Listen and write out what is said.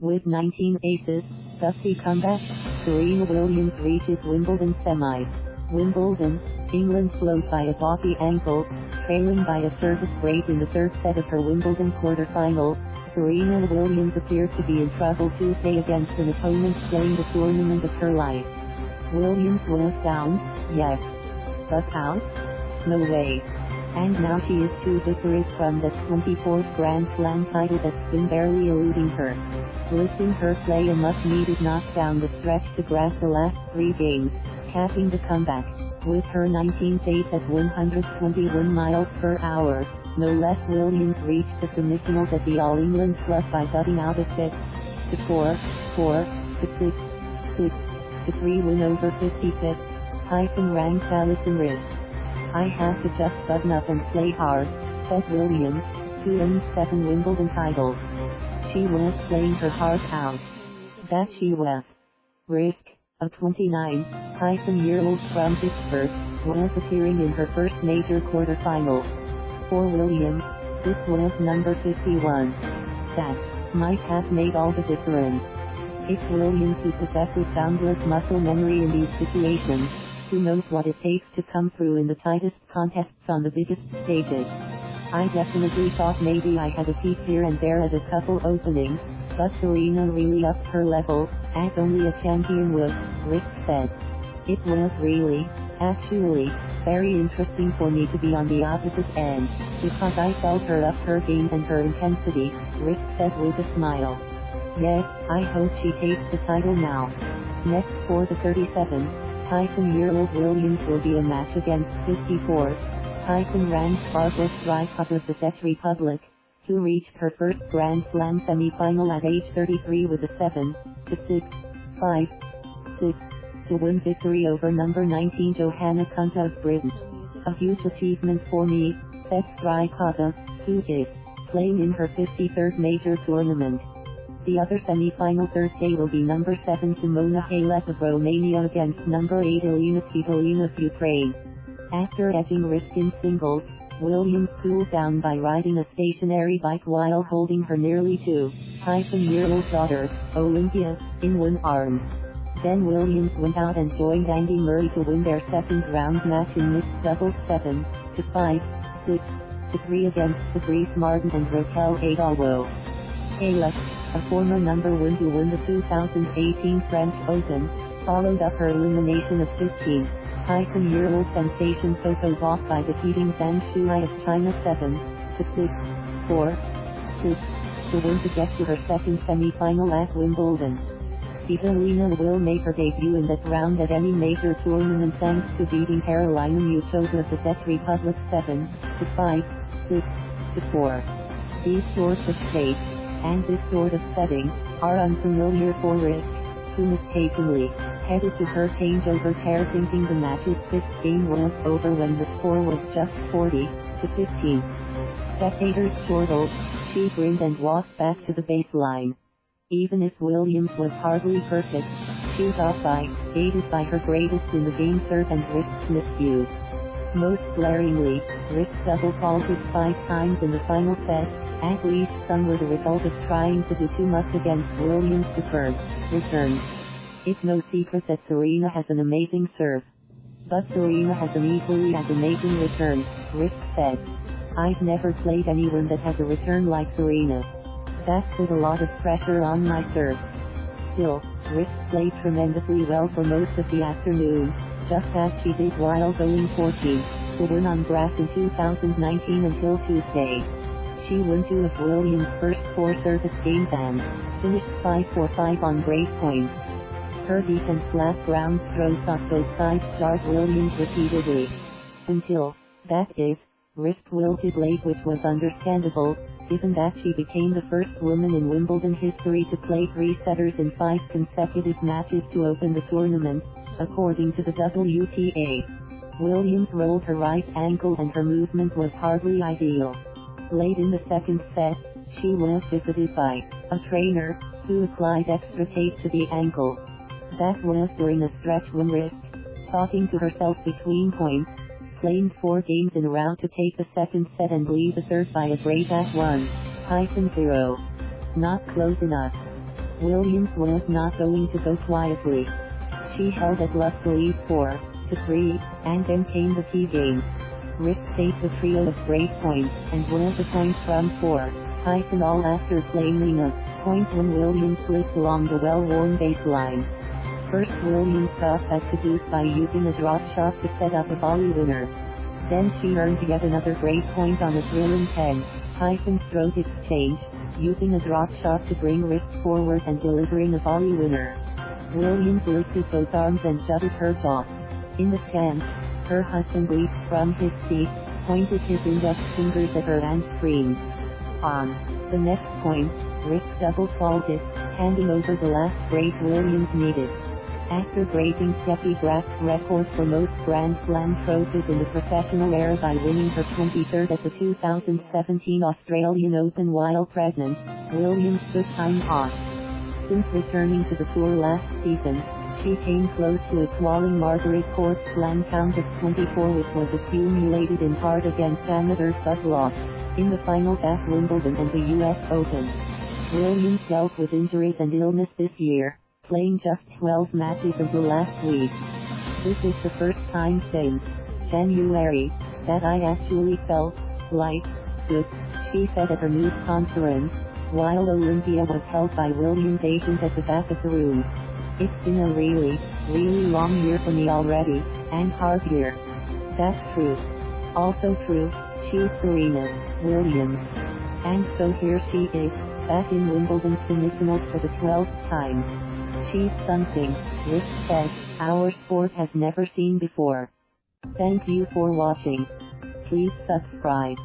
With 19 aces, gutsy comeback, Serena Williams reaches Wimbledon semis. Wimbledon, England slowed by a balky ankle, trailing by a service break in the third set of her Wimbledon quarterfinal. Serena Williams appeared to be in trouble Tuesday against an opponent playing the tournament of her life. Williams was down, yes. But out? No way. And now she is 2 victories from that 24th Grand Slam title that's been barely eluding her. Lifting her play a much-needed knock down the stretch to grab the last 3 games, capping the comeback. With her 19th ace at 121 miles per hour, no less, Williams reached the semifinals at the All England Club by gutting out a 6-4, 4-6, 6-3 win over 55th ranked Alison Riske. I have to just button up and play hard, said Williams, who owns 7 Wimbledon titles. She was playing her heart out. That she was. Riske, a 29-year-old from Pittsburgh, was appearing in her first major quarterfinal. For Williams, this was number 51. That might have made all the difference. It's Williams who possesses boundless muscle memory in these situations, who knows what it takes to come through in the tightest contests on the biggest stages. I definitely thought maybe I had a peek here and there at a couple openings, but Serena really upped her level, as only a champion would, Riske said. It was really, actually, very interesting for me to be on the opposite end, because I felt her up her game and her intensity, Riske said with a smile. Yes, I hope she takes the title now. Next for the 37-year-old Williams will be a match against 54-ranked Barbora Strycova of the Czech Republic, who reached her first Grand Slam semifinal at age 33 with a 7-6, 5-6 victory over number 19 Johanna Konta of Britain. A huge achievement for me, said Strycova, who is playing in her 53rd major tournament. The other semi-final Thursday will be number 7 Simona Halep of Romania against number 8 Elina Svitolina of Ukraine. After edging Riske in singles, Williams cooled down by riding a stationary bike while holding her nearly 2-year-old daughter, Olympia, in one arm. Then Williams went out and joined Andy Murray to win their second round match in mixed doubles 7-5, 6-3 against Fabrice and Raquel Atawo. Halep, a former number 1 who won the 2018 French Open, followed up her elimination of 15-year-old sensation Coco Gauff by defeating Zhang Shuai of China 7-6, 4-6 to win to get to her second semi-final at Wimbledon. Svitolina will make her debut in that round at any major tournament thanks to beating Karolina Muchova of the Czech Republic 7-5, 6-4. These sorts of stakes, and this sort of setting, are unfamiliar for Riske, who mistakenly headed to her changeover chair thinking the match's 5th game was over when the score was just 40-15. Spectators chortled, she grinned and walked back to the baseline. Even if Williams was hardly perfect, she got by, aided by her greatest in the game serve and Riske's miscues. Most glaringly, Riske double faulted 5 times in the final set, at least some were the result of trying to do too much against Williams' superb return. It's no secret that Serena has an amazing serve. But Serena has an equally as amazing return, Riske said. I've never played anyone that has a return like Serena. That put a lot of pressure on my serve. Still, Riske played tremendously well for most of the afternoon, just as she did while going 14-1 on grass in 2019 until Tuesday. She won 2 of Williams' first 4 service games and finished 5-4-5 on break points. Her defense last round throws off both sides jarred Williams repeatedly. Until, that is, Riske wilted late, which was understandable, given that she became the first woman in Wimbledon history to play 3 setters in 5 consecutive matches to open the tournament, according to the WTA. Williams rolled her right ankle and her movement was hardly ideal. Late in the second set, she was visited by a trainer, who applied extra tape to the ankle. That was during a stretch when Riske, talking to herself between points, claimed 4 games in a row to take the second set and lead the third by a break at 1-0. Not close enough. Williams was not going to go quietly. She held at lustily 4-3, and then came the key game. Riske saved a trio of great points, and won the point from 4-all after claiming a point when Williams slipped along the well-worn baseline. First, Williams got back to deuce by using a drop shot to set up a volley winner. Then she earned yet another great point on a thrilling 10-throat exchange, using a drop shot to bring Riske forward and delivering a volley winner. Williams lifted both arms and jutted her jaw. In the stands, her husband leaped from his seat, pointed his index fingers at her and screamed. On the next point, Riske double-faulted, handing over the last break Williams needed. After breaking Steffi Graf's record for most Grand Slam trophies in the professional era by winning her 23rd at the 2017 Australian Open while pregnant, Williams took time off. Since returning to the tour last season, she came close to equaling Margaret Court's slam count of 24, which was accumulated in part against amateurs but lost in the finals at Wimbledon and the US Open. Williams dealt with injuries and illness this year, playing just 12 matches until last week. This is the first time since January that I actually felt like good, she said at her news conference, while Olympia was held by Williams' agent at the back of the room. It's been a really long year for me already, and hard year. That's true. Also true, she's Serena Williams. And so here she is, back in Wimbledon semifinals for the 12th time. She's something, Riske said, our sport has never seen before. Thank you for watching. Please subscribe.